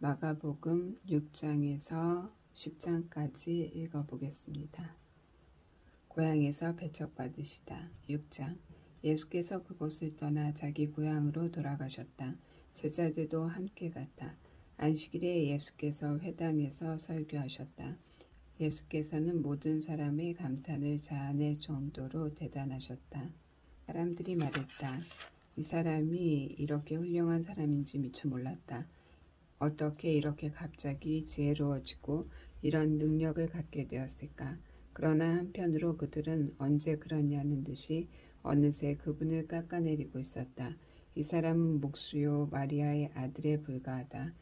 마가복음 6장에서 10장까지 읽어보겠습니다. 고향에서 배척받으시다. 6장. 예수께서 그곳을 떠나 자기 고향으로 돌아가셨다. 제자들도 함께 갔다. 안식일에 예수께서 회당에서 설교하셨다. 예수께서는 모든 사람의 감탄을 자아낼 정도로 대단하셨다. 사람들이 말했다. 이 사람이 이렇게 훌륭한 사람인지 미처 몰랐다. 어떻게 이렇게 갑자기 지혜로워지고 이런 능력을 갖게 되었을까? 그러나 한편으로 그들은 언제 그러냐는 듯이 어느새 그분을 깎아내리고 있었다. 이 사람은 목수요 마리아의 아들에 불과하다.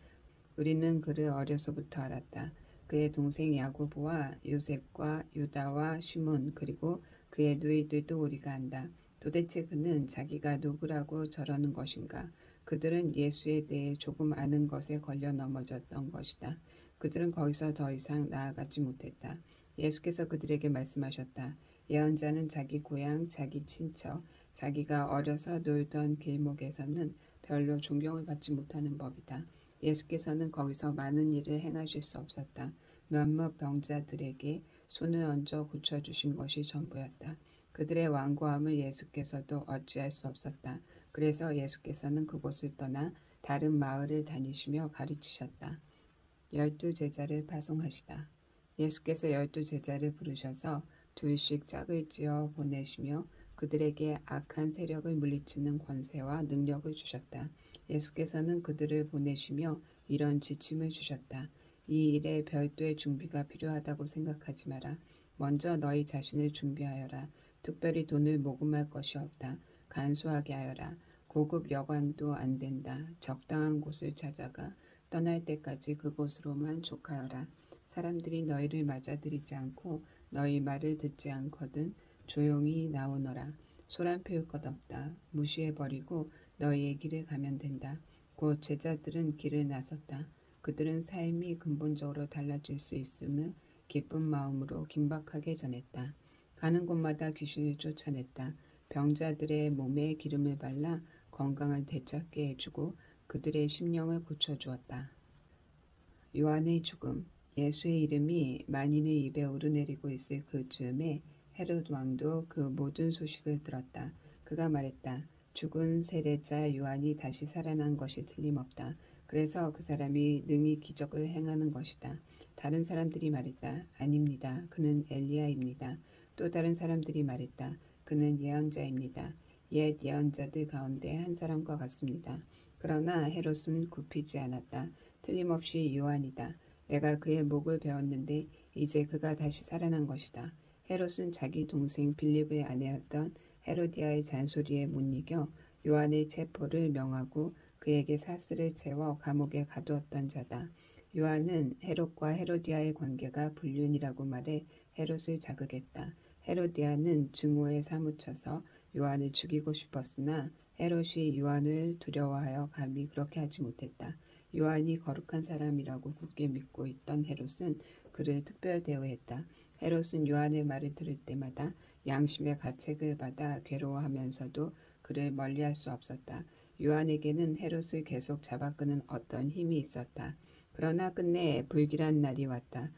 우리는 그를 어려서부터 알았다. 그의 동생 야고보와 요셉과 유다와 시몬 그리고 그의 누이들도 우리가 안다. 도대체 그는 자기가 누구라고 저러는 것인가? 그들은 예수에 대해 조금 아는 것에 걸려 넘어졌던 것이다. 그들은 거기서 더 이상 나아가지 못했다. 예수께서 그들에게 말씀하셨다. 예언자는 자기 고향, 자기 친척, 자기가 어려서 놀던 길목에서는 별로 존경을 받지 못하는 법이다. 예수께서는 거기서 많은 일을 행하실 수 없었다. 몇몇 병자들에게 손을 얹어 고쳐주신 것이 전부였다. 그들의 완고함을 예수께서도 어찌할 수 없었다. 그래서 예수께서는 그곳을 떠나 다른 마을을 다니시며 가르치셨다. 12제자를 파송하시다. 예수께서 12제자를 부르셔서 둘씩 짝을 지어 보내시며 그들에게 악한 세력을 물리치는 권세와 능력을 주셨다. 예수께서는 그들을 보내시며 이런 지침을 주셨다. 이 일에 별도의 준비가 필요하다고 생각하지 마라. 먼저 너희 자신을 준비하여라. 특별히 돈을 모금할 것이 없다. 간소하게 하여라. 고급 여관도 안 된다. 적당한 곳을 찾아가 떠날 때까지 그곳으로만 족하여라. 사람들이 너희를 맞아들이지 않고 너희 말을 듣지 않거든 조용히 나오너라. 소란 피울 것 없다. 무시해버리고 너희의 길을 가면 된다. 곧 제자들은 길을 나섰다. 그들은 삶이 근본적으로 달라질 수 있음을 기쁜 마음으로 긴박하게 전했다. 가는 곳마다 귀신을 쫓아냈다. 병자들의 몸에 기름을 발라 건강을 되찾게 해주고 그들의 심령을 고쳐주었다. 요한의 죽음. 예수의 이름이 만인의 입에 오르내리고 있을 그 즈음에 헤롯 왕도 그 모든 소식을 들었다. 그가 말했다. 죽은 세례자 요한이 다시 살아난 것이 틀림없다. 그래서 그 사람이 능히 기적을 행하는 것이다. 다른 사람들이 말했다. 아닙니다. 그는 엘리야입니다. 또 다른 사람들이 말했다. 그는 예언자입니다. 옛 예언자들 가운데 한 사람과 같습니다. 그러나 헤롯은 굽히지 않았다. 틀림없이 요한이다. 내가 그의 목을 베었는데 이제 그가 다시 살아난 것이다. 헤롯은 자기 동생 빌립의 아내였던 헤로디아의 잔소리에 못 이겨 요한의 체포를 명하고 그에게 사슬을 채워 감옥에 가두었던 자다. 요한은 헤롯과 헤로디아의 관계가 불륜이라고 말해 헤롯을 자극했다. 헤로디아는 증오에 사무쳐서 요한을 죽이고 싶었으나 헤롯이 요한을 두려워하여 감히 그렇게 하지 못했다. 요한이 거룩한 사람이라고 굳게 믿고 있던 헤롯은 그를 특별 대우했다. 헤롯은 요한의 말을 들을 때마다 양심의 가책을 받아 괴로워하면서도 그를 멀리할 수 없었다. 요한에게는 헤롯을 계속 잡아끄는 어떤 힘이 있었다. 그러나 끝내 불길한 날이 왔다.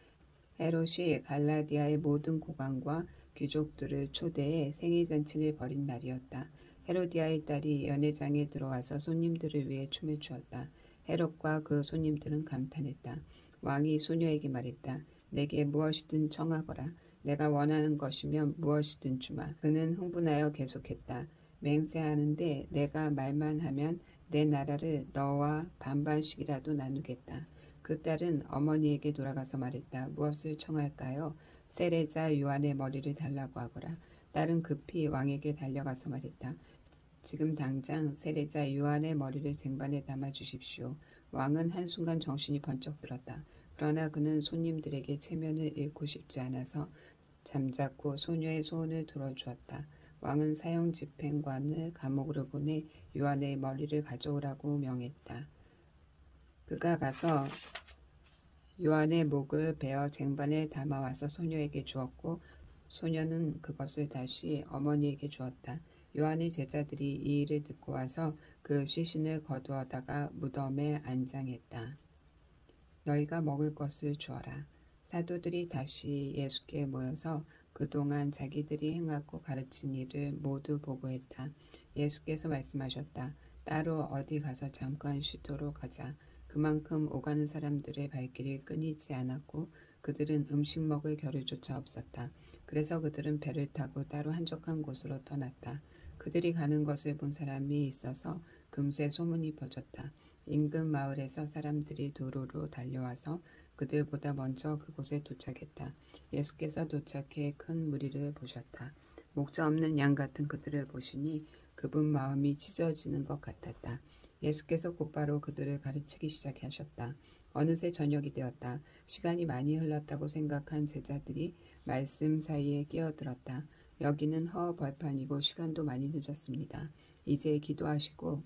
헤롯이 갈라디아의 모든 고관과 귀족들을 초대해 생일잔치를 벌인 날이었다. 헤로디아의 딸이 연회장에 들어와서 손님들을 위해 춤을 추었다. 헤롯과 그 손님들은 감탄했다. 왕이 소녀에게 말했다. 내게 무엇이든 청하거라. 내가 원하는 것이면 무엇이든 주마. 그는 흥분하여 계속했다. 맹세하는데 내가 말만 하면 내 나라를 너와 반반씩이라도 나누겠다. 그 딸은 어머니에게 돌아가서 말했다. 무엇을 청할까요? 세례자 요한의 머리를 달라고 하거라. 딸은 급히 왕에게 달려가서 말했다. 지금 당장 세례자 요한의 머리를 쟁반에 담아 주십시오. 왕은 한순간 정신이 번쩍 들었다. 그러나 그는 손님들에게 체면을 잃고 싶지 않아서 잠자코 소녀의 소원을 들어주었다. 왕은 사형 집행관을 감옥으로 보내 요한의 머리를 가져오라고 명했다. 그가 가서 요한의 목을 베어 쟁반에 담아와서 소녀에게 주었고 소녀는 그것을 다시 어머니에게 주었다. 요한의 제자들이 이 일을 듣고 와서 그 시신을 거두어다가 무덤에 안장했다. 너희가 먹을 것을 주어라. 사도들이 다시 예수께 모여서 그동안 자기들이 행하고 가르친 일을 모두 보고했다. 예수께서 말씀하셨다. 따로 어디 가서 잠깐 쉬도록 하자. 그만큼 오가는 사람들의 발길이 끊이지 않았고 그들은 음식 먹을 겨를조차 없었다. 그래서 그들은 배를 타고 따로 한적한 곳으로 떠났다. 그들이 가는 것을 본 사람이 있어서 금세 소문이 퍼졌다. 인근 마을에서 사람들이 도로로 달려와서 그들보다 먼저 그곳에 도착했다. 예수께서 도착해 큰 무리를 보셨다. 목자 없는 양 같은 그들을 보시니 그분 마음이 찢어지는 것 같았다. 예수께서 곧바로 그들을 가르치기 시작하셨다. 어느새 저녁이 되었다. 시간이 많이 흘렀다고 생각한 제자들이 말씀 사이에 끼어들었다. 여기는 허벌판이고 시간도 많이 늦었습니다. 이제 기도하시고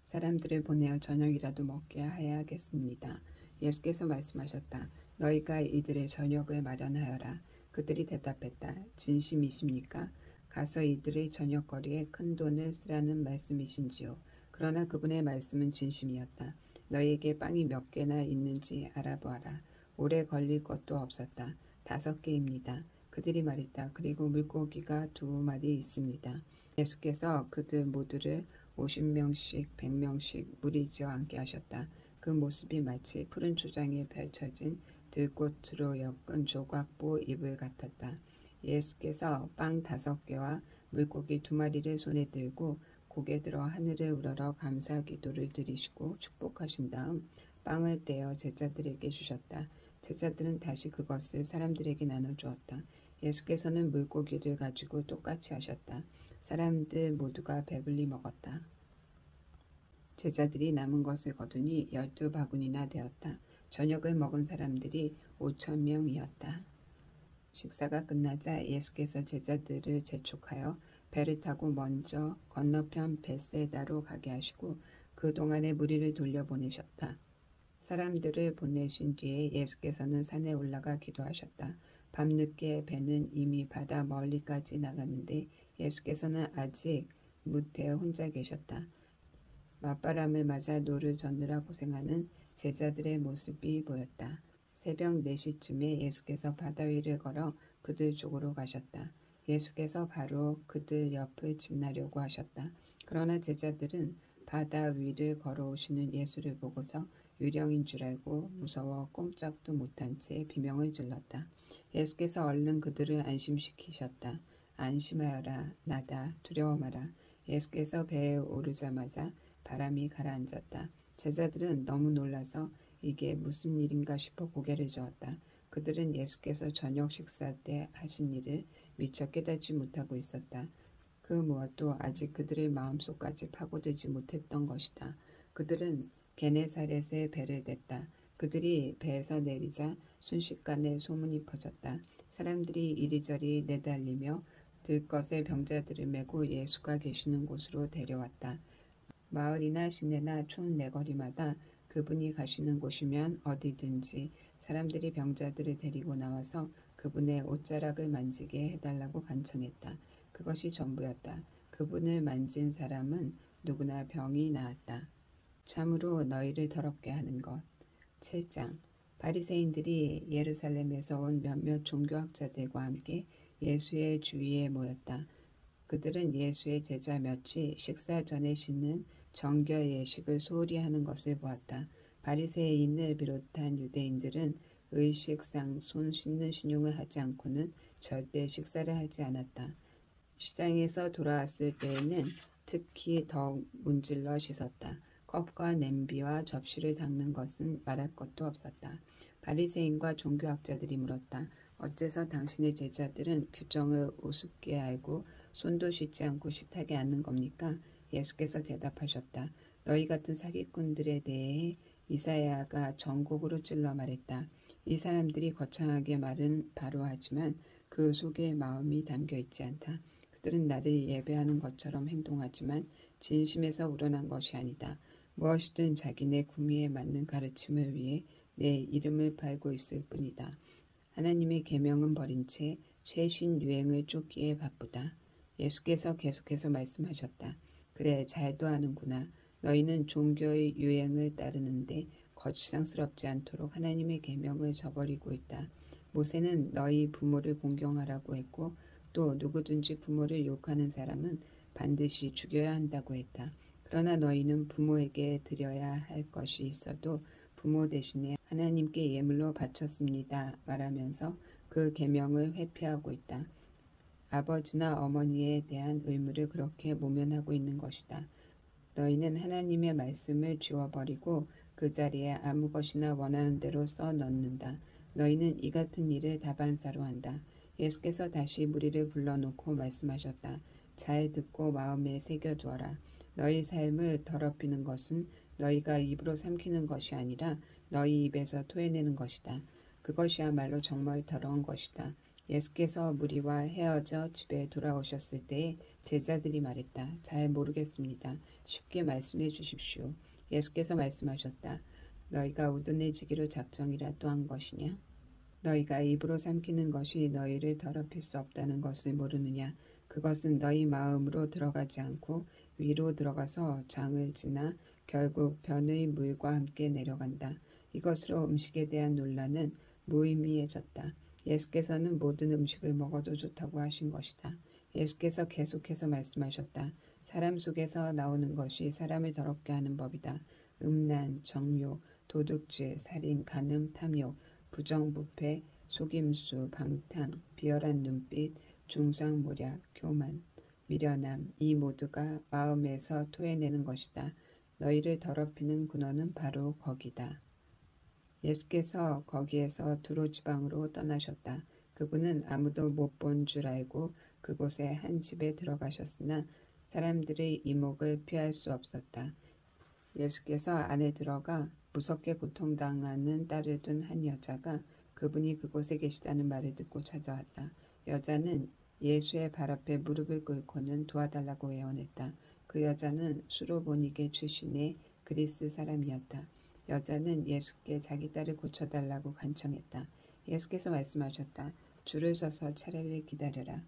사람들을 보내어 저녁이라도 먹게 해야겠습니다. 예수께서 말씀하셨다. 너희가 이들의 저녁을 마련하여라. 그들이 대답했다. 진심이십니까? 가서 이들의 저녁거리에 큰 돈을 쓰라는 말씀이신지요. 그러나 그분의 말씀은 진심이었다. 너희에게 빵이 몇 개나 있는지 알아보아라. 오래 걸릴 것도 없었다. 5개입니다. 그들이 말했다. 그리고 물고기가 2마리 있습니다. 예수께서 그들 모두를 50명씩 100명씩 무리지어 앉게 하셨다. 그 모습이 마치 푸른 초장에 펼쳐진 들꽃으로 엮은 조각보 이불 같았다. 예수께서 빵 5개와 물고기 2마리를 손에 들고 고개 들어 하늘을 우러러 감사 기도를 드리시고 축복하신 다음 빵을 떼어 제자들에게 주셨다. 제자들은 다시 그것을 사람들에게 나눠주었다. 예수께서는 물고기를 가지고 똑같이 하셨다. 사람들 모두가 배불리 먹었다. 제자들이 남은 것을 거두니 12바구니나 되었다. 저녁을 먹은 사람들이 5,000명이었다. 식사가 끝나자 예수께서 제자들을 재촉하여 배를 타고 먼저 건너편 벳세다로 가게 하시고 그동안의 무리를 돌려보내셨다. 사람들을 보내신 뒤에 예수께서는 산에 올라가 기도하셨다. 밤늦게 배는 이미 바다 멀리까지 나갔는데 예수께서는 아직 무태에 혼자 계셨다. 맞바람을 맞아 노를 젓느라 고생하는 제자들의 모습이 보였다. 새벽 4시쯤에 예수께서 바다 위를 걸어 그들 쪽으로 가셨다. 예수께서 바로 그들 옆을 지나려고 하셨다. 그러나 제자들은 바다 위를 걸어오시는 예수를 보고서 유령인 줄 알고 무서워 꼼짝도 못한 채 비명을 질렀다. 예수께서 얼른 그들을 안심시키셨다. 안심하여라. 나다. 두려워 마라. 예수께서 배에 오르자마자 바람이 가라앉았다. 제자들은 너무 놀라서 이게 무슨 일인가 싶어 고개를 저었다. 그들은 예수께서 저녁 식사 때 하신 일을 미처 깨닫지 못하고 있었다. 그 무엇도 아직 그들의 마음속까지 파고들지 못했던 것이다. 그들은 게네사렛에 배를 댔다. 그들이 배에서 내리자 순식간에 소문이 퍼졌다. 사람들이 이리저리 내달리며 들것에 병자들을 메고 예수가 계시는 곳으로 데려왔다. 마을이나 시내나 촌 내거리마다 그분이 가시는 곳이면 어디든지 사람들이 병자들을 데리고 나와서 그분의 옷자락을 만지게 해달라고 간청했다. 그것이 전부였다. 그분을 만진 사람은 누구나 병이 나았다. 참으로 너희를 더럽게 하는 것. 7장. 바리새인들이 예루살렘에서 온 몇몇 종교학자들과 함께 예수의 주위에 모였다. 그들은 예수의 제자 몇이 식사 전에 씻는 정결 예식을 소홀히 하는 것을 보았다. 바리새인을 비롯한 유대인들은 의식상 손 씻는 신용을 하지 않고는 절대 식사를 하지 않았다. 시장에서 돌아왔을 때에는 특히 더욱 문질러 씻었다. 컵과 냄비와 접시를 닦는 것은 말할 것도 없었다. 바리새인과 종교학자들이 물었다. 어째서 당신의 제자들은 규정을 우습게 알고 손도 씻지 않고 식탁에 앉는 겁니까? 예수께서 대답하셨다. 너희 같은 사기꾼들에 대해 이사야가 전곡으로 찔러 말했다. 이 사람들이 거창하게 말은 바로 하지만 그 속에 마음이 담겨 있지 않다. 그들은 나를 예배하는 것처럼 행동하지만 진심에서 우러난 것이 아니다. 무엇이든 자기네 구미에 맞는 가르침을 위해 내 이름을 팔고 있을 뿐이다. 하나님의 계명은 버린 채 최신 유행을 쫓기에 바쁘다. 예수께서 계속해서 말씀하셨다. 그래, 잘도 하는구나. 너희는 종교의 유행을 따르는데 거추장스럽지 않도록 하나님의 계명을 저버리고 있다. 모세는 너희 부모를 공경하라고 했고 또 누구든지 부모를 욕하는 사람은 반드시 죽여야 한다고 했다. 그러나 너희는 부모에게 드려야 할 것이 있어도 부모 대신에 하나님께 예물로 바쳤습니다. 말하면서 그 계명을 회피하고 있다. 아버지나 어머니에 대한 의무를 그렇게 모면하고 있는 것이다. 너희는 하나님의 말씀을 지워버리고 그 자리에 아무 것이나 원하는 대로 써 넣는다. 너희는 이 같은 일을 다반사로 한다. 예수께서 다시 무리를 불러놓고 말씀하셨다. 잘 듣고 마음에 새겨두어라. 너희 삶을 더럽히는 것은 너희가 입으로 삼키는 것이 아니라 너희 입에서 토해내는 것이다. 그것이야말로 정말 더러운 것이다. 예수께서 무리와 헤어져 집에 돌아오셨을 때에 제자들이 말했다. 잘 모르겠습니다. 쉽게 말씀해 주십시오. 예수께서 말씀하셨다. 너희가 우둔해지기로 작정이라도 한 것이냐? 너희가 입으로 삼키는 것이 너희를 더럽힐 수 없다는 것을 모르느냐? 그것은 너희 마음으로 들어가지 않고 위로 들어가서 장을 지나 결국 변의 물과 함께 내려간다. 이것으로 음식에 대한 논란은 무의미해졌다. 예수께서는 모든 음식을 먹어도 좋다고 하신 것이다. 예수께서 계속해서 말씀하셨다. 사람 속에서 나오는 것이 사람을 더럽게 하는 법이다. 음란, 정욕, 도둑질, 살인, 간음, 탐욕, 부정부패, 속임수, 방탕, 비열한 눈빛, 중상모략, 교만, 미련함, 이 모두가 마음에서 토해내는 것이다. 너희를 더럽히는 근원은 바로 거기다. 예수께서 거기에서 두로 지방으로 떠나셨다. 그분은 아무도 못 본 줄 알고 그곳에 한 집에 들어가셨으나 사람들의 이목을 피할 수 없었다. 예수께서 안에 들어가 무섭게 고통당하는 딸을 둔 한 여자가 그분이 그곳에 계시다는 말을 듣고 찾아왔다. 여자는 예수의 발 앞에 무릎을 꿇고는 도와달라고 애원했다. 그 여자는 수로보니게 출신의 그리스 사람이었다. 여자는 예수께 자기 딸을 고쳐달라고 간청했다. 예수께서 말씀하셨다. 줄을 서서 차례를 기다려라.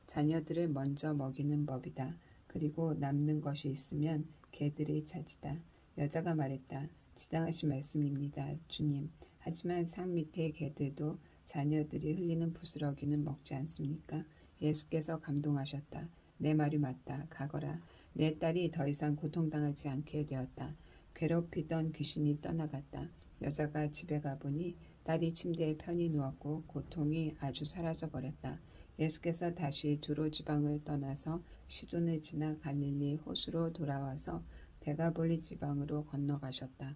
자녀들을 먼저 먹이는 법이다. 그리고 남는 것이 있으면 개들이 차지다. 여자가 말했다. 지당하신 말씀입니다, 주님. 하지만 산 밑의 개들도 자녀들이 흘리는 부스러기는 먹지 않습니까? 예수께서 감동하셨다. 내 말이 맞다. 가거라. 내 딸이 더 이상 고통당하지 않게 되었다. 괴롭히던 귀신이 떠나갔다. 여자가 집에 가보니 딸이 침대에 편히 누웠고 고통이 아주 사라져버렸다. 예수께서 다시 두로 지방을 떠나서 시돈을 지나 갈릴리 호수로 돌아와서 데가볼리 지방으로 건너가셨다.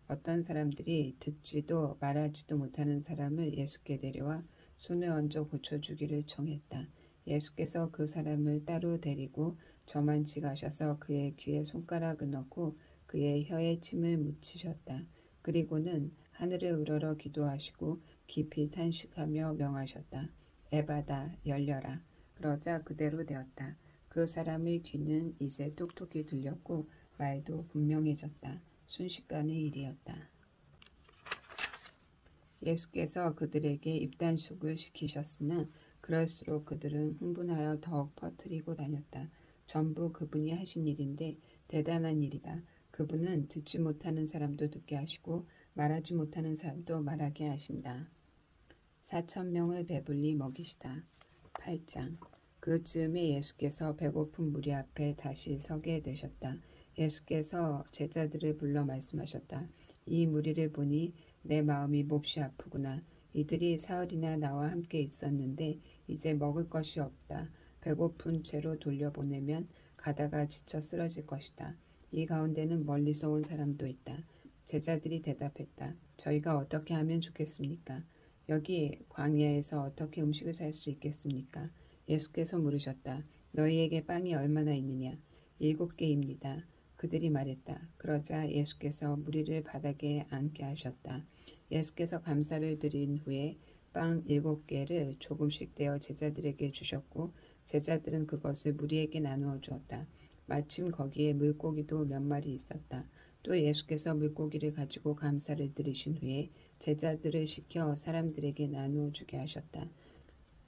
어떤 사람들이 듣지도 말하지도 못하는 사람을 예수께 데려와 손을 얹어 고쳐주기를 청했다. 예수께서 그 사람을 따로 데리고 저만치 가셔서 그의 귀에 손가락을 넣고 그의 혀에 침을 묻히셨다. 그리고는 하늘을 우러러 기도하시고 깊이 탄식하며 명하셨다. 에바다 열려라. 그러자 그대로 되었다. 그 사람의 귀는 이제 똑똑히 들렸고 말도 분명해졌다. 순식간의 일이었다. 예수께서 그들에게 입단속을 시키셨으나 그럴수록 그들은 흥분하여 더욱 퍼뜨리고 다녔다. 전부 그분이 하신 일인데 대단한 일이다. 그분은 듣지 못하는 사람도 듣게 하시고 말하지 못하는 사람도 말하게 하신다. 4,000명을 배불리 먹이시다. 8장. 그쯤에 예수께서 배고픈 무리 앞에 다시 서게 되셨다. 예수께서 제자들을 불러 말씀하셨다. 이 무리를 보니 내 마음이 몹시 아프구나. 이들이 사흘이나 나와 함께 있었는데 이제 먹을 것이 없다. 배고픈 채로 돌려보내면 가다가 지쳐 쓰러질 것이다. 이 가운데는 멀리서 온 사람도 있다. 제자들이 대답했다. 저희가 어떻게 하면 좋겠습니까? 여기 광야에서 어떻게 음식을 살 수 있겠습니까? 예수께서 물으셨다. 너희에게 빵이 얼마나 있느냐? 7개입니다. 그들이 말했다. 그러자 예수께서 무리를 바닥에 앉게 하셨다. 예수께서 감사를 드린 후에 빵 7개를 조금씩 떼어 제자들에게 주셨고 제자들은 그것을 무리에게 나누어 주었다. 마침 거기에 물고기도 몇 마리 있었다. 또 예수께서 물고기를 가지고 감사를 드리신 후에 제자들을 시켜 사람들에게 나누어 주게 하셨다.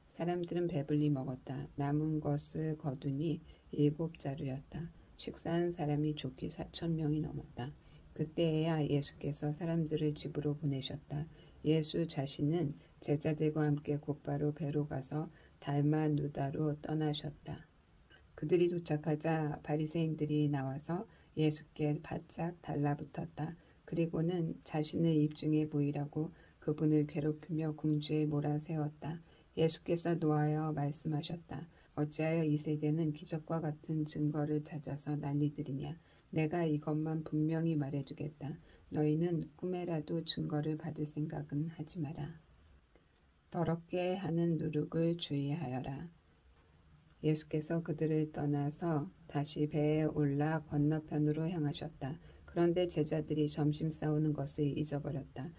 사람들은 배불리 먹었다. 남은 것을 거두니 7자루였다. 식사한 사람이 좋게 4,000명이 넘었다. 그때에야 예수께서 사람들을 집으로 보내셨다. 예수 자신은 제자들과 함께 곧바로 배로 가서 달마누다로 떠나셨다. 그들이 도착하자 바리새인들이 나와서 예수께 바짝 달라붙었다. 그리고는 자신을 입증해 보이라고 그분을 괴롭히며 궁지에 몰아세웠다. 예수께서 노하여 말씀하셨다. 어찌하여 이 세대는 기적과 같은 증거를 찾아서 난리들이냐. 내가 이것만 분명히 말해주겠다. 너희는 꿈에라도 증거를 받을 생각은 하지 마라. 더럽게 하는 누룩을 주의하여라. 예수께서 그들을 떠나서 다시 배에 올라 건너편으로 향하셨다. 그런데 제자들이 점심 싸우는 것을 잊어버렸다.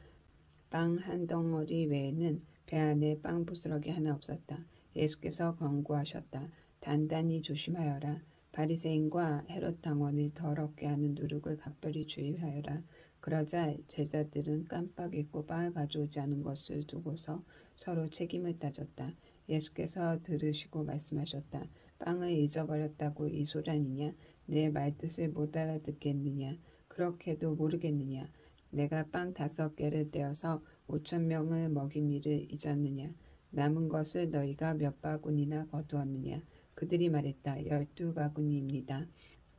빵 한 덩어리 외에는 배 안에 빵 부스러기 하나 없었다. 예수께서 권고하셨다. 단단히 조심하여라. 바리새인과 헤롯 당원을 더럽게 하는 누룩을 각별히 주의하여라. 그러자 제자들은 깜빡 잊고 빵을 가져오지 않은 것을 두고서 서로 책임을 따졌다. 예수께서 들으시고 말씀하셨다. 빵을 잊어버렸다고 이 소란이냐? 내 말뜻을 못 알아듣겠느냐? 그렇게도 모르겠느냐? 내가 빵 5개를 떼어서 5,000명을 먹인 일을 잊었느냐? 남은 것을 너희가 몇 바구니나 거두었느냐? 그들이 말했다. 12바구니입니다.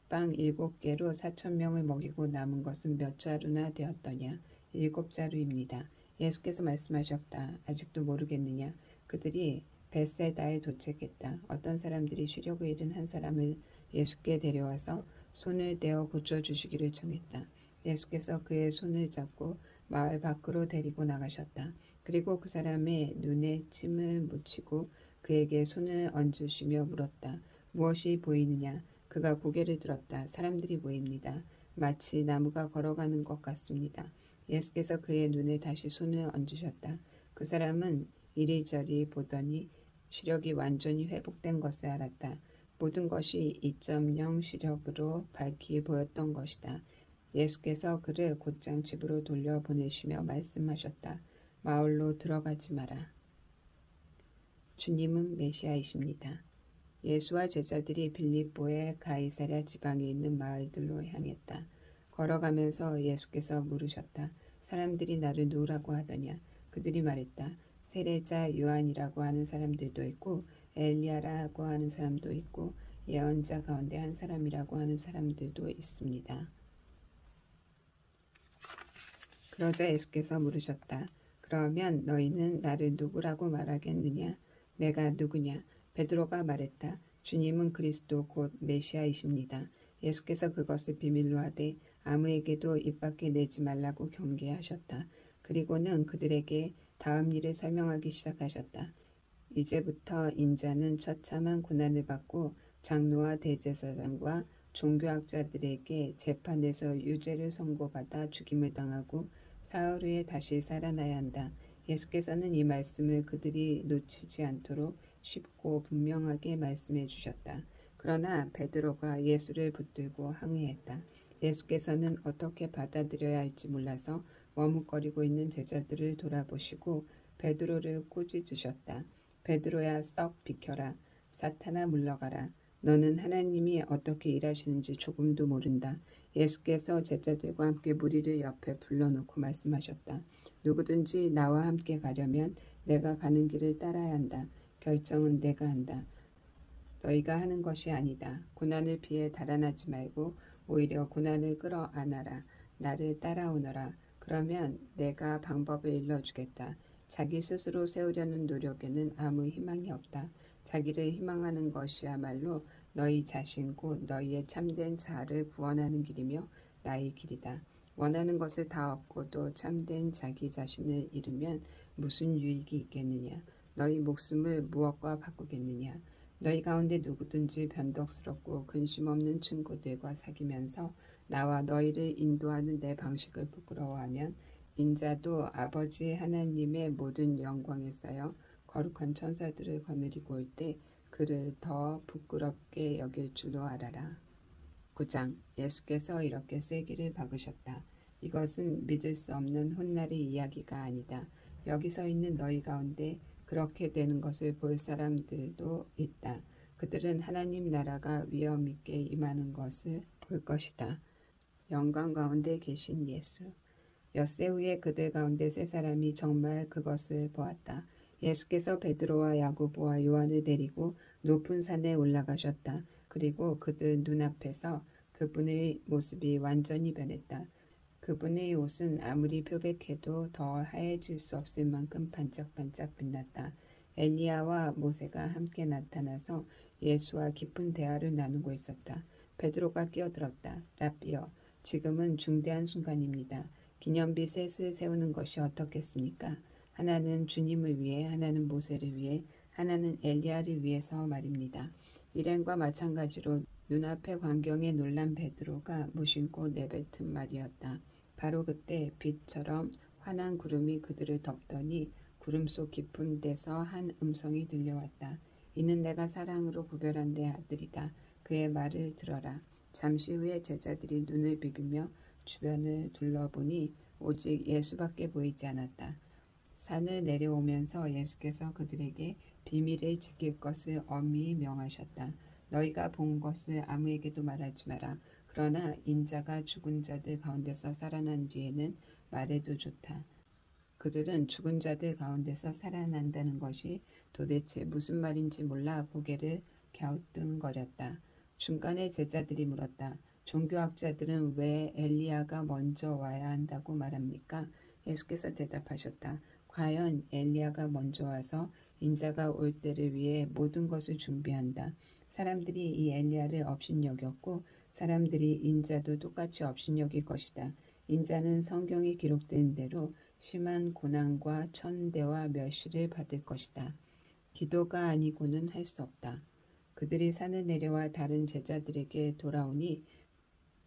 빵 7개로 4,000명을 먹이고 남은 것은 몇 자루나 되었더냐? 7자루입니다. 예수께서 말씀하셨다. 아직도 모르겠느냐? 그들이 벳세다에 도착했다. 어떤 사람들이 시력을 잃은 한 사람을 예수께 데려와서 손을 떼어 고쳐주시기를 청했다. 예수께서 그의 손을 잡고 마을 밖으로 데리고 나가셨다. 그리고 그 사람의 눈에 침을 묻히고 그에게 손을 얹으시며 물었다. 무엇이 보이느냐? 그가 고개를 들었다. 사람들이 보입니다. 마치 나무가 걸어가는 것 같습니다. 예수께서 그의 눈에 다시 손을 얹으셨다. 그 사람은 이리저리 보더니 시력이 완전히 회복된 것을 알았다. 모든 것이 2.0 시력으로 밝히 보였던 것이다. 예수께서 그를 곧장 집으로 돌려보내시며 말씀하셨다. 마을로 들어가지 마라. 주님은 메시아이십니다. 예수와 제자들이 빌립보의 가이사랴 지방에 있는 마을들로 향했다. 걸어가면서 예수께서 물으셨다. 사람들이 나를 누구라고 하더냐? 그들이 말했다. 세례자 요한이라고 하는 사람들도 있고 엘리야라고 하는 사람도 있고 예언자 가운데 한 사람이라고 하는 사람들도 있습니다. 그러자 예수께서 물으셨다. 그러면 너희는 나를 누구라고 말하겠느냐? 내가 누구냐? 베드로가 말했다. 주님은 그리스도 곧 메시아이십니다. 예수께서 그것을 비밀로 하되 아무에게도 입 밖에 내지 말라고 경계하셨다. 그리고는 그들에게 다음 일을 설명하기 시작하셨다. 이제부터 인자는 처참한 고난을 받고 장로와 대제사장과 종교학자들에게 재판에서 유죄를 선고받아 죽임을 당하고 사흘 후에 다시 살아나야 한다. 예수께서는 이 말씀을 그들이 놓치지 않도록 쉽고 분명하게 말씀해 주셨다. 그러나 베드로가 예수를 붙들고 항의했다. 예수께서는 어떻게 받아들여야 할지 몰라서 머뭇거리고 있는 제자들을 돌아보시고 베드로를 꾸짖으셨다. 베드로야 썩 비켜라. 사탄아 물러가라. 너는 하나님이 어떻게 일하시는지 조금도 모른다. 예수께서 제자들과 함께 무리를 옆에 불러놓고 말씀하셨다. 누구든지 나와 함께 가려면 내가 가는 길을 따라야 한다. 결정은 내가 한다. 너희가 하는 것이 아니다. 고난을 피해 달아나지 말고 오히려 고난을 끌어안아라. 나를 따라오너라. 그러면 내가 방법을 일러주겠다. 자기 스스로 세우려는 노력에는 아무 희망이 없다. 자기를 희망하는 것이야말로 너희 자신 곧 너희의 참된 자아를 구원하는 길이며 나의 길이다. 원하는 것을 다 얻고도 참된 자기 자신을 잃으면 무슨 유익이 있겠느냐? 너희 목숨을 무엇과 바꾸겠느냐? 너희 가운데 누구든지 변덕스럽고 근심 없는 친구들과 사귀면서 나와 너희를 인도하는 내 방식을 부끄러워하면 인자도 아버지 하나님의 모든 영광에 쌓여 거룩한 천사들을 거느리고 올 때 그를 더 부끄럽게 여길 줄로 알아라. 9장. 예수께서 이렇게 쐐기를 박으셨다. 이것은 믿을 수 없는 훗날의 이야기가 아니다. 여기 서 있는 너희 가운데 그렇게 되는 것을 볼 사람들도 있다. 그들은 하나님 나라가 위엄 있게 임하는 것을 볼 것이다. 영광 가운데 계신 예수. 엿새 후에 그들 가운데 세 사람이 정말 그것을 보았다. 예수께서 베드로와 야고보와 요한을 데리고 높은 산에 올라가셨다. 그리고 그들 눈앞에서 그분의 모습이 완전히 변했다. 그분의 옷은 아무리 표백해도 더 하얘질 수 없을 만큼 반짝반짝 빛났다. 엘리야와 모세가 함께 나타나서 예수와 깊은 대화를 나누고 있었다. 베드로가 끼어들었다. 라비여, 지금은 중대한 순간입니다. 기념비 셋을 세우는 것이 어떻겠습니까? 하나는 주님을 위해, 하나는 모세를 위해, 하나는 엘리야를 위해서 말입니다. 일행과 마찬가지로 눈앞의 광경에 놀란 베드로가 무심코 내뱉은 말이었다. 바로 그때 빛처럼 환한 구름이 그들을 덮더니 구름 속 깊은 데서 한 음성이 들려왔다. 이는 내가 사랑으로 구별한 내 아들이다. 그의 말을 들어라. 잠시 후에 제자들이 눈을 비비며 주변을 둘러보니 오직 예수밖에 보이지 않았다. 산을 내려오면서 예수께서 그들에게 비밀을 지킬 것을 엄히 명하셨다. 너희가 본 것을 아무에게도 말하지 마라. 그러나 인자가 죽은 자들 가운데서 살아난 뒤에는 말해도 좋다. 그들은 죽은 자들 가운데서 살아난다는 것이 도대체 무슨 말인지 몰라 고개를 갸우뚱거렸다. 중간에 제자들이 물었다. 종교학자들은 왜 엘리야가 먼저 와야 한다고 말합니까? 예수께서 대답하셨다. 과연 엘리야가 먼저 와서 인자가 올 때를 위해 모든 것을 준비한다. 사람들이 이 엘리야를 업신여겼고 사람들이 인자도 똑같이 업신여길 것이다. 인자는 성경에 기록된 대로 심한 고난과 천대와 멸시를 받을 것이다. 기도가 아니고는 할 수 없다. 그들이 산을 내려와 다른 제자들에게 돌아오니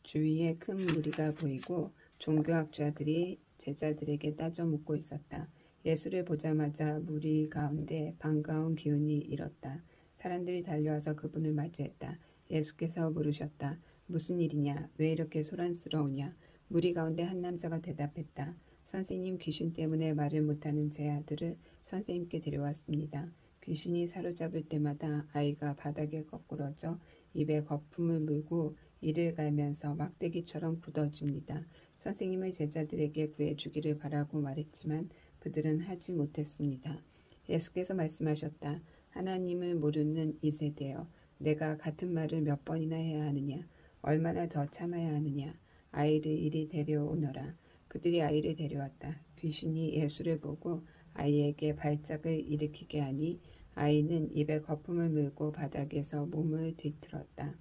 주위에 큰 무리가 보이고 종교학자들이 제자들에게 따져 묻고 있었다. 예수를 보자마자 무리 가운데 반가운 기운이 일었다. 사람들이 달려와서 그분을 맞이했다. 예수께서 물으셨다. 무슨 일이냐? 왜 이렇게 소란스러우냐? 무리 가운데 한 남자가 대답했다. 선생님, 귀신 때문에 말을 못하는 제 아들을 선생님께 데려왔습니다. 귀신이 사로잡을 때마다 아이가 바닥에 거꾸러져 입에 거품을 물고 이를 갈면서 막대기처럼 굳어집니다. 선생님을 제자들에게 구해주기를 바라고 말했지만 그들은 하지 못했습니다. 예수께서 말씀하셨다. 하나님을 모르는 이 세대여, 내가 같은 말을 몇 번이나 해야 하느냐? 얼마나 더 참아야 하느냐? 아이를 이리 데려오너라. 그들이 아이를 데려왔다. 귀신이 예수를 보고 아이에게 발작을 일으키게 하니 아이는 입에 거품을 물고 바닥에서 몸을 뒤틀었다.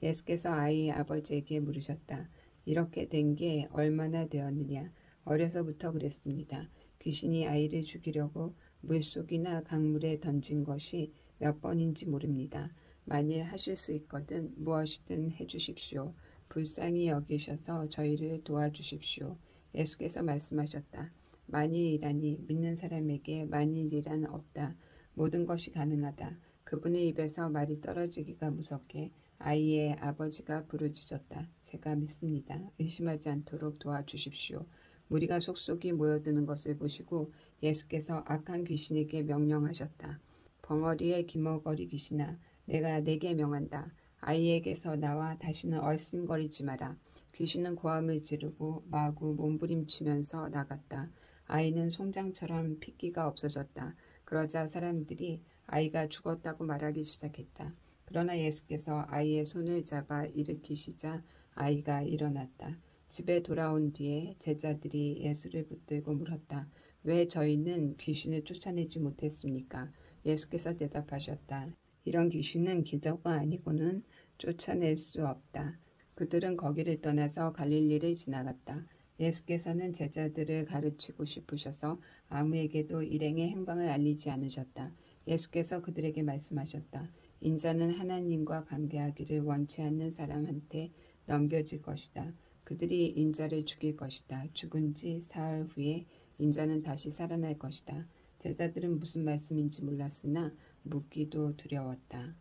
예수께서 아이의 아버지에게 물으셨다. 이렇게 된 게 얼마나 되었느냐? 어려서부터 그랬습니다. 귀신이 아이를 죽이려고 물속이나 강물에 던진 것이 몇 번인지 모릅니다. 만일 하실 수 있거든 무엇이든 해주십시오. 불쌍히 여기셔서 저희를 도와주십시오. 예수께서 말씀하셨다. 만일이라니 믿는 사람에게 만일이란 없다. 모든 것이 가능하다. 그분의 입에서 말이 떨어지기가 무섭게 아이의 아버지가 부르짖었다. 제가 믿습니다. 의심하지 않도록 도와주십시오. 무리가 속속이 모여드는 것을 보시고 예수께서 악한 귀신에게 명령하셨다. 벙어리의 기머거리 귀신아, 내가 네게 명한다. 아이에게서 나와 다시는 얼씬거리지 마라. 귀신은 고함을 지르고 마구 몸부림치면서 나갔다. 아이는 송장처럼 핏기가 없어졌다. 그러자 사람들이 아이가 죽었다고 말하기 시작했다. 그러나 예수께서 아이의 손을 잡아 일으키시자 아이가 일어났다. 집에 돌아온 뒤에 제자들이 예수를 붙들고 물었다. 왜 저희는 귀신을 쫓아내지 못했습니까? 예수께서 대답하셨다. 이런 귀신은 기도가 아니고는 쫓아낼 수 없다. 그들은 거기를 떠나서 갈릴리를 지나갔다. 예수께서는 제자들을 가르치고 싶으셔서 아무에게도 일행의 행방을 알리지 않으셨다. 예수께서 그들에게 말씀하셨다. 인자는 하나님과 관계하기를 원치 않는 사람한테 넘겨질 것이다. 그들이 인자를 죽일 것이다. 죽은 지 사흘 후에 인자는 다시 살아날 것이다. 제자들은 무슨 말씀인지 몰랐으나 묻기도 두려웠다.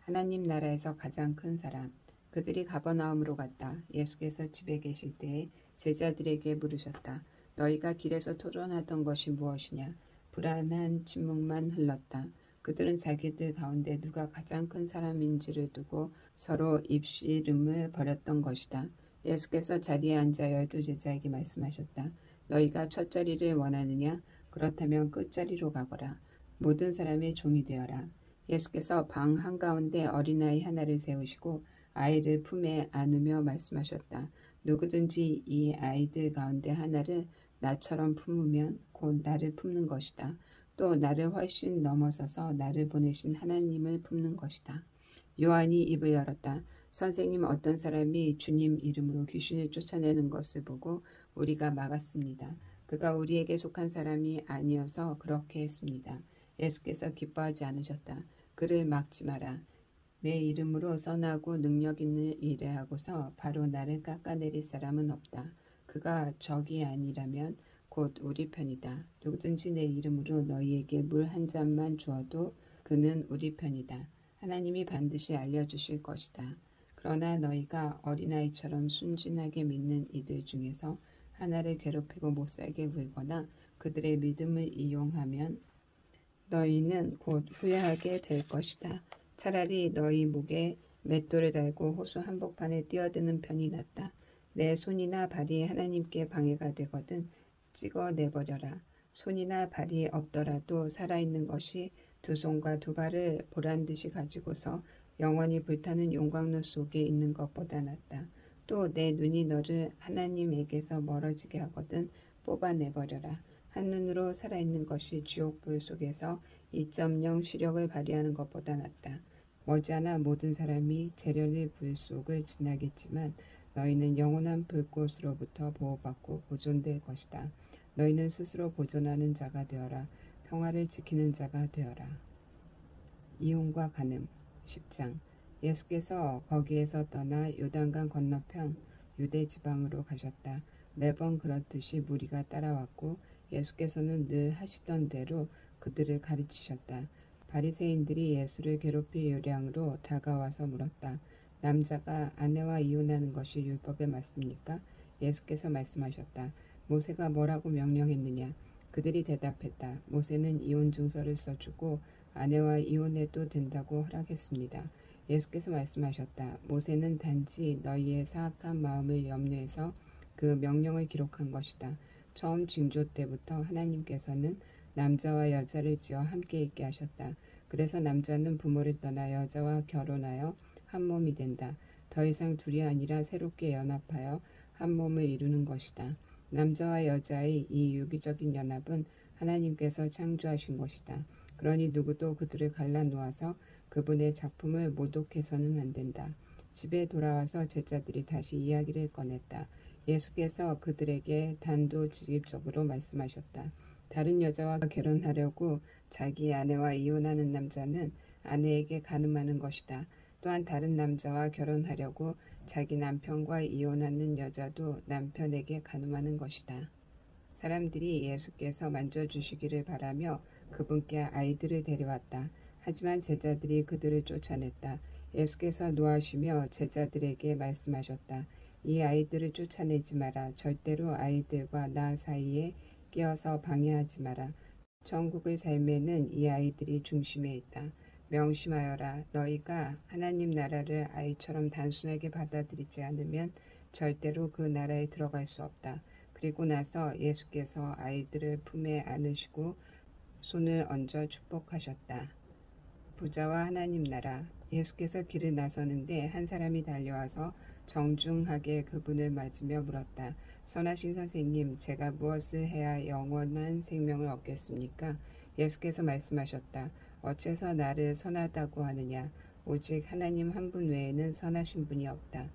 하나님 나라에서 가장 큰 사람. 그들이 가버나움으로 갔다. 예수께서 집에 계실 때에 제자들에게 물으셨다. 너희가 길에서 토론하던 것이 무엇이냐? 불안한 침묵만 흘렀다. 그들은 자기들 가운데 누가 가장 큰 사람인지를 두고 서로 입씨름을 벌였던 것이다. 예수께서 자리에 앉아 12제자에게 말씀하셨다. 너희가 첫자리를 원하느냐? 그렇다면 끝자리로 가거라. 모든 사람의 종이 되어라. 예수께서 방 한가운데 어린아이 하나를 세우시고 아이를 품에 안으며 말씀하셨다. 누구든지 이 아이들 가운데 하나를 나처럼 품으면 곧 나를 품는 것이다. 또 나를 훨씬 넘어서서 나를 보내신 하나님을 품는 것이다. 요한이 입을 열었다. 선생님, 어떤 사람이 주님 이름으로 귀신을 쫓아내는 것을 보고 우리가 막았습니다. 그가 우리에게 속한 사람이 아니어서 그렇게 했습니다. 예수께서 기뻐하지 않으셨다. 그를 막지 마라. 내 이름으로 선하고 능력 있는 일을 하고서 바로 나를 깎아내릴 사람은 없다. 그가 적이 아니라면 곧 우리 편이다. 누구든지 내 이름으로 너희에게 물 한 잔만 주어도 그는 우리 편이다. 하나님이 반드시 알려주실 것이다. 그러나 너희가 어린아이처럼 순진하게 믿는 이들 중에서 하나를 괴롭히고 못살게 굴거나 그들의 믿음을 이용하면 너희는 곧 후회하게 될 것이다. 차라리 너희 목에 맷돌을 달고 호수 한복판에 뛰어드는 편이 낫다. 내 손이나 발이 하나님께 방해가 되거든 찍어내버려라. 손이나 발이 없더라도 살아있는 것이 두 손과 두 발을 보란듯이 가지고서 영원히 불타는 용광로 속에 있는 것보다 낫다. 또 내 눈이 너를 하나님에게서 멀어지게 하거든 뽑아내버려라. 한눈으로 살아있는 것이 지옥불 속에서 2.0 시력을 발휘하는 것보다 낫다. 머지않아 모든 사람이 재련의 불 속을 지나겠지만 너희는 영원한 불꽃으로부터 보호받고 보존될 것이다. 너희는 스스로 보존하는 자가 되어라. 평화를 지키는 자가 되어라. 이혼과 간음 10장. 예수께서 거기에서 떠나 요단강 건너편 유대 지방으로 가셨다. 매번 그렇듯이 무리가 따라왔고 예수께서는 늘 하시던 대로 그들을 가르치셨다. 바리새인들이 예수를 괴롭힐 요량으로 다가와서 물었다. 남자가 아내와 이혼하는 것이 율법에 맞습니까? 예수께서 말씀하셨다. 모세가 뭐라고 명령했느냐? 그들이 대답했다. 모세는 이혼 증서를 써주고 아내와 이혼해도 된다고 허락했습니다. 예수께서 말씀하셨다. 모세는 단지 너희의 사악한 마음을 염려해서 그 명령을 기록한 것이다. 처음 징조 때부터 하나님께서는 남자와 여자를 지어 함께 있게 하셨다. 그래서 남자는 부모를 떠나 여자와 결혼하여 한 몸이 된다. 더 이상 둘이 아니라 새롭게 연합하여 한 몸을 이루는 것이다. 남자와 여자의 이 유기적인 연합은 하나님께서 창조하신 것이다. 그러니 누구도 그들을 갈라놓아서 그분의 작품을 모독해서는 안 된다. 집에 돌아와서 제자들이 다시 이야기를 꺼냈다. 예수께서 그들에게 단도직입적으로 말씀하셨다. 다른 여자와 결혼하려고 자기 아내와 이혼하는 남자는 아내에게 간음하는 것이다. 또한 다른 남자와 결혼하려고 자기 남편과 이혼하는 여자도 남편에게 간음하는 것이다. 사람들이 예수께서 만져주시기를 바라며 그분께 아이들을 데려왔다. 하지만 제자들이 그들을 쫓아냈다. 예수께서 노하시며 제자들에게 말씀하셨다. 이 아이들을 쫓아내지 마라. 절대로 아이들과 나 사이에 끼어서 방해하지 마라. 천국의 삶에는 이 아이들이 중심에 있다. 명심하여라. 너희가 하나님 나라를 아이처럼 단순하게 받아들이지 않으면 절대로 그 나라에 들어갈 수 없다. 그리고 나서 예수께서 아이들을 품에 안으시고 손을 얹어 축복하셨다. 부자와 하나님 나라. 예수께서 길을 나서는데 한 사람이 달려와서 정중하게 그분을 맞으며 물었다. 선하신 선생님, 제가 무엇을 해야 영원한 생명을 얻겠습니까? 예수께서 말씀하셨다. 어째서 나를 선하다고 하느냐? 오직 하나님 한 분 외에는 선하신 분이 없다.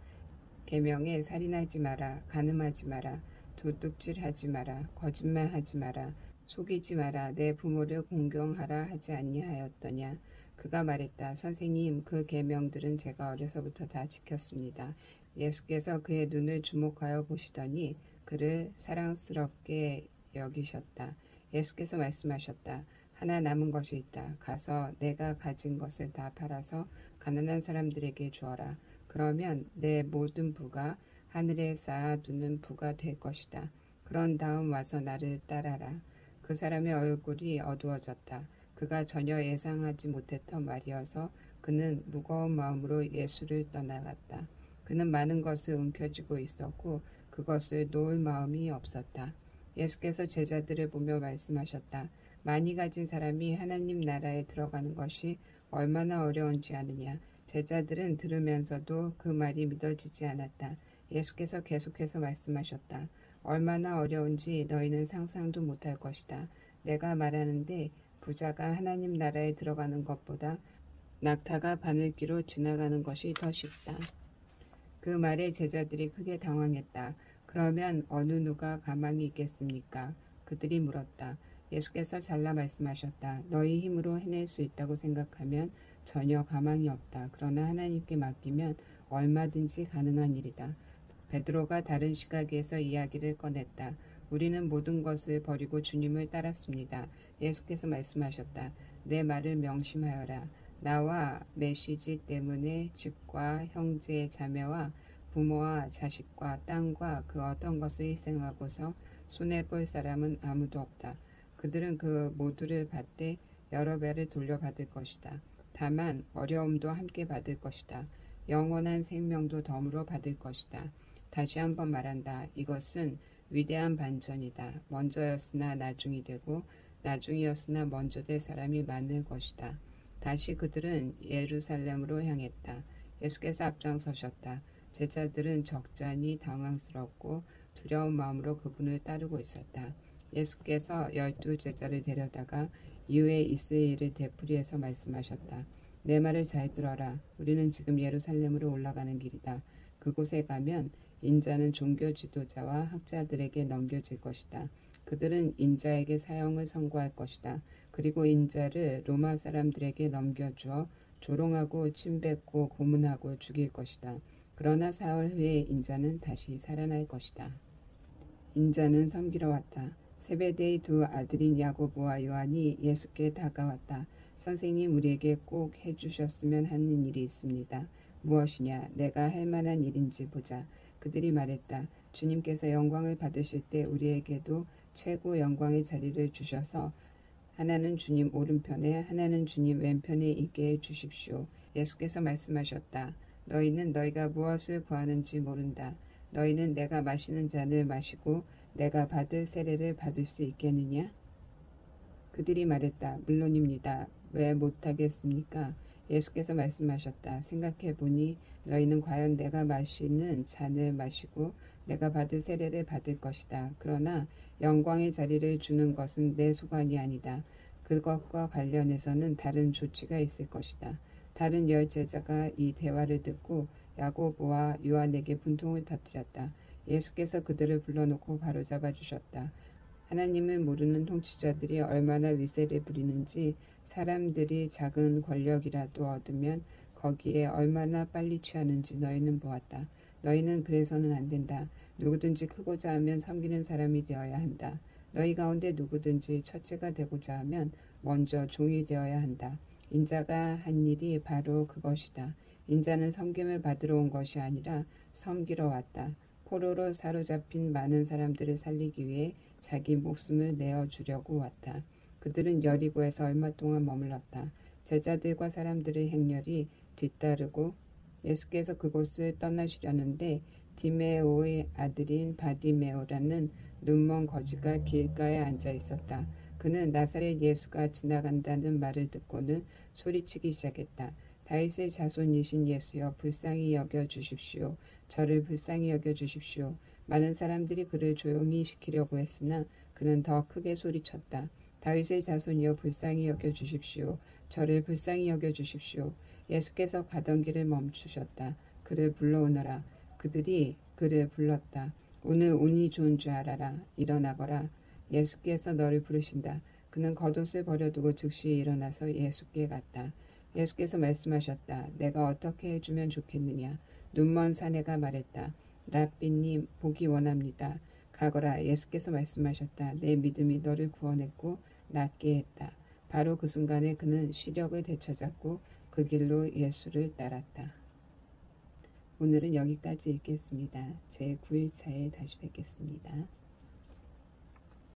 계명에 살인하지 마라, 간음하지 마라, 도둑질하지 마라, 거짓말하지 마라, 속이지 마라, 내 부모를 공경하라 하지 아니하였더냐? 그가 말했다. 선생님, 그 계명들은 제가 어려서부터 다 지켰습니다. 예수께서 그의 눈을 주목하여 보시더니 그를 사랑스럽게 여기셨다. 예수께서 말씀하셨다. 하나 남은 것이 있다. 가서 내가 가진 것을 다 팔아서 가난한 사람들에게 주어라. 그러면 내 모든 부가 하늘에 쌓아두는 부가 될 것이다. 그런 다음 와서 나를 따라라. 그 사람의 얼굴이 어두워졌다. 그가 전혀 예상하지 못했던 말이어서 그는 무거운 마음으로 예수를 떠나갔다. 그는 많은 것을 움켜쥐고 있었고 그것을 놓을 마음이 없었다. 예수께서 제자들을 보며 말씀하셨다. 많이 가진 사람이 하나님 나라에 들어가는 것이 얼마나 어려운지 아느냐. 제자들은 들으면서도 그 말이 믿어지지 않았다. 예수께서 계속해서 말씀하셨다. 얼마나 어려운지 너희는 상상도 못할 것이다. 내가 말하는데 부자가 하나님 나라에 들어가는 것보다 낙타가 바늘길로 지나가는 것이 더 쉽다. 그 말에 제자들이 크게 당황했다. 그러면 어느 누가 가망이 있겠습니까? 그들이 물었다. 예수께서 잘라 말씀하셨다. 너희 힘으로 해낼 수 있다고 생각하면 전혀 가망이 없다. 그러나 하나님께 맡기면 얼마든지 가능한 일이다. 베드로가 다른 시각에서 이야기를 꺼냈다. 우리는 모든 것을 버리고 주님을 따랐습니다. 예수께서 말씀하셨다. 내 말을 명심하여라. 나와 메시지 때문에 집과 형제 자매와 부모와 자식과 땅과 그 어떤 것을 희생하고서 손해볼 사람은 아무도 없다. 그들은 그 모두를 받되 여러 배를 돌려받을 것이다. 다만 어려움도 함께 받을 것이다. 영원한 생명도 덤으로 받을 것이다. 다시 한번 말한다. 이것은 위대한 반전이다. 먼저였으나 나중이 되고 나중이었으나 먼저 될 사람이 많을 것이다. 다시 그들은 예루살렘으로 향했다. 예수께서 앞장서셨다. 제자들은 적잖이 당황스럽고 두려운 마음으로 그분을 따르고 있었다. 예수께서 12 제자를 데려다가 이후에 있을 일을 되풀이해서 말씀하셨다. 내 말을 잘 들어라. 우리는 지금 예루살렘으로 올라가는 길이다. 그곳에 가면 인자는 종교 지도자와 학자들에게 넘겨질 것이다. 그들은 인자에게 사형을 선고할 것이다. 그리고 인자를 로마 사람들에게 넘겨주어 조롱하고 침뱉고 고문하고 죽일 것이다. 그러나 사흘 후에 인자는 다시 살아날 것이다. 인자는 섬기러 왔다. 세베대의 두 아들인 야고보와 요한이 예수께 다가왔다. 선생님, 우리에게 꼭 해주셨으면 하는 일이 있습니다. 무엇이냐? 내가 할 만한 일인지 보자. 그들이 말했다. 주님께서 영광을 받으실 때 우리에게도 최고 영광의 자리를 주셔서 하나는 주님 오른편에 하나는 주님 왼편에 있게 해주십시오. 예수께서 말씀하셨다. 너희는 너희가 무엇을 구하는지 모른다. 너희는 내가 마시는 잔을 마시고 내가 받을 세례를 받을 수 있겠느냐? 그들이 말했다. 물론입니다. 왜 못하겠습니까? 예수께서 말씀하셨다. 생각해보니 너희는 과연 내가 마시는 잔을 마시고 내가 받을 세례를 받을 것이다. 그러나 영광의 자리를 주는 것은 내 소관이 아니다. 그것과 관련해서는 다른 조치가 있을 것이다. 다른 10 제자가 이 대화를 듣고 야고보와 요한에게 분통을 터뜨렸다. 예수께서 그들을 불러놓고 바로잡아 주셨다. 하나님을 모르는 통치자들이 얼마나 위세를 부리는지 사람들이 작은 권력이라도 얻으면 거기에 얼마나 빨리 취하는지 너희는 보았다. 너희는 그래서는 안 된다. 누구든지 크고자 하면 섬기는 사람이 되어야 한다. 너희 가운데 누구든지 첫째가 되고자 하면 먼저 종이 되어야 한다. 인자가 한 일이 바로 그것이다. 인자는 섬김을 받으러 온 것이 아니라 섬기러 왔다. 포로로 사로잡힌 많은 사람들을 살리기 위해 자기 목숨을 내어주려고 왔다. 그들은 여리고에서 얼마 동안 머물렀다. 제자들과 사람들의 행렬이 뒤따르고 예수께서 그곳을 떠나시려는데 디메오의 아들인 바디메오라는 눈먼 거지가 길가에 앉아 있었다. 그는 나사렛 예수가 지나간다는 말을 듣고는 소리치기 시작했다. 다윗의 자손이신 예수여, 불쌍히 여겨 주십시오. 저를 불쌍히 여겨 주십시오. 많은 사람들이 그를 조용히 시키려고 했으나 그는 더 크게 소리쳤다. 다윗의 자손이여, 불쌍히 여겨 주십시오. 저를 불쌍히 여겨 주십시오. 예수께서 가던 길을 멈추셨다. 그를 불러오너라. 그들이 그를 불렀다. 오늘 운이 좋은 줄 알아라. 일어나거라. 예수께서 너를 부르신다. 그는 겉옷을 버려두고 즉시 일어나서 예수께 갔다. 예수께서 말씀하셨다. 내가 어떻게 해주면 좋겠느냐? 눈먼 사내가 말했다. 랍비님, 보기 원합니다. 가거라. 예수께서 말씀하셨다. 내 믿음이 너를 구원했고 낫게 했다. 바로 그 순간에 그는 시력을 되찾았고 그 길로 예수를 따랐다. 오늘은 여기까지 읽겠습니다. 제 9일차에 다시 뵙겠습니다.